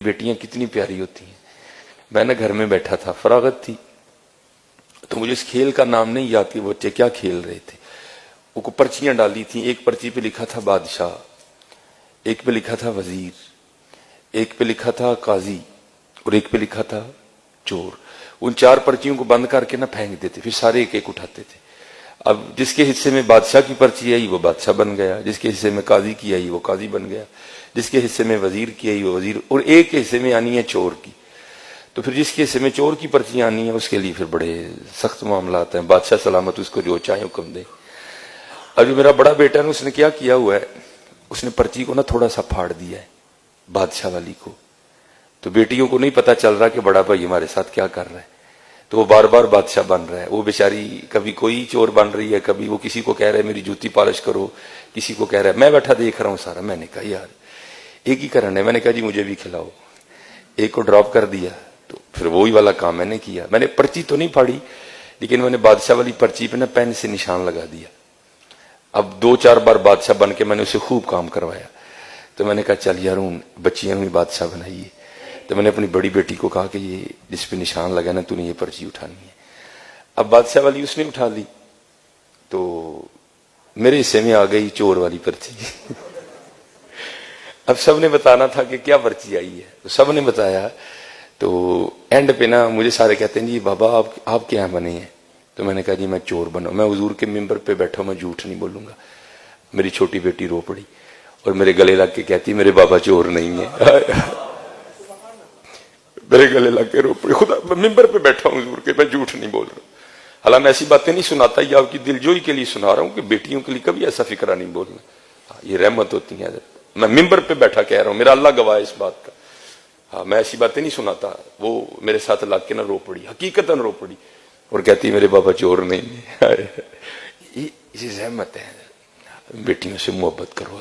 بیٹیاں کتنی پیاری ہوتی ہیں۔ میں نے گھر میں بیٹھا تھا، فراغت تھی، تو مجھے اس کھیل کا نام نہیں یاد کہ بچے کیا کھیل رہے تھے۔ وہ کو پرچیاں ڈالی تھیں، ایک پرچی پہ لکھا تھا بادشاہ، ایک پہ لکھا تھا وزیر، ایک پہ لکھا تھا قاضی، اور ایک پہ لکھا تھا چور۔ ان چار پرچیوں کو بند کر کے نہ پھینک دیتے، پھر سارے ایک ایک اٹھاتے تھے۔ اب جس کے حصے میں بادشاہ کی پرچی آئی وہ بادشاہ بن گیا، جس کے حصے میں قاضی کی آئی وہ قاضی بن گیا، جس کے حصے میں وزیر کی آئی وہ وزیر، اور ایک کے حصے میں آنی ہے چور کی۔ تو پھر جس کے حصے میں چور کی پرچی آنی ہے اس کے لیے پھر بڑے سخت معاملات ہیں، بادشاہ سلامت اس کو جو چاہے حکم دے۔ اب جو میرا بڑا بیٹا ہے اس نے کیا کیا ہوا ہے، اس نے پرچی کو نا تھوڑا سا پھاڑ دیا ہے بادشاہ والی کو۔ تو بیٹیوں کو نہیں پتا چل رہا کہ بڑا بھائی ہمارے ساتھ کیا کر رہا ہے، تو وہ بار بار بادشاہ بن رہا ہے۔ وہ بیچاری کبھی کوئی چور بن رہی ہے، کبھی وہ کسی کو کہہ رہا ہے میری جوتی پالش کرو، کسی کو کہہ رہا ہے۔ میں بیٹھا دیکھ رہا ہوں سارا۔ میں نے کہا یار ایک ہی کرن ہے۔ میں نے کہا جی مجھے بھی کھلاؤ۔ ایک کو ڈراپ کر دیا، تو پھر وہی والا کام میں نے کیا۔ میں نے پرچی تو نہیں پھاڑی، لیکن میں نے بادشاہ والی پرچی پہ نا پین سے نشان لگا دیا۔ اب دو چار بار بادشاہ بن کے میں نے اسے خوب کام کروایا۔ تو میں نے کہا چل یار ہوں بچیاں بھی بادشاہ بنائیے۔ تو میں نے اپنی بڑی بیٹی کو کہا کہ یہ جس پہ نشان لگا نا تو نے یہ پرچی اٹھانی ہے۔ اب بادشاہ والی اس نے اٹھا لی، تو میرے حصے میں آ گئی چور والی پرچی۔ اب سب نے بتانا تھا کہ کیا پرچی آئی ہے، تو سب نے بتایا۔ تو اینڈ پہ نا مجھے سارے کہتے ہیں جی بابا آپ کیا بنے ہیں؟ تو میں نے کہا جی میں چور بنا، میں حضور کے ممبر پہ بیٹھا ہوں، میں جھوٹ نہیں بولوں گا۔ میری چھوٹی بیٹی رو پڑی اور میرے گلے لگ کے کہتی میرے بابا چور نہیں ہے۔ میرے گلے لگ کے رو پڑی، خدا میں ممبر پہ بیٹھا ہوں حضور کے، میں جھوٹ نہیں بول رہا۔ حالانکہ میں ایسی باتیں نہیں سناتا، یہ آپ کی دلجوئی کے لیے سنا رہا ہوں کہ بیٹیوں کے لیے کبھی ایسا فکرہ نہیں بولنا، یہ رحمت ہوتی ہے۔ میں ممبر پہ بیٹھا کہہ رہا ہوں، میرا اللہ گواہ ہے اس بات کا۔ ہاں میں ایسی باتیں نہیں سناتا۔ وہ میرے ساتھ لگ کے نہ رو پڑی، حقیقتاً رو پڑی، اور کہتی میرے بابا چور نہیں ہے۔ یہ رحمت ہے، بیٹیوں سے محبت کرو۔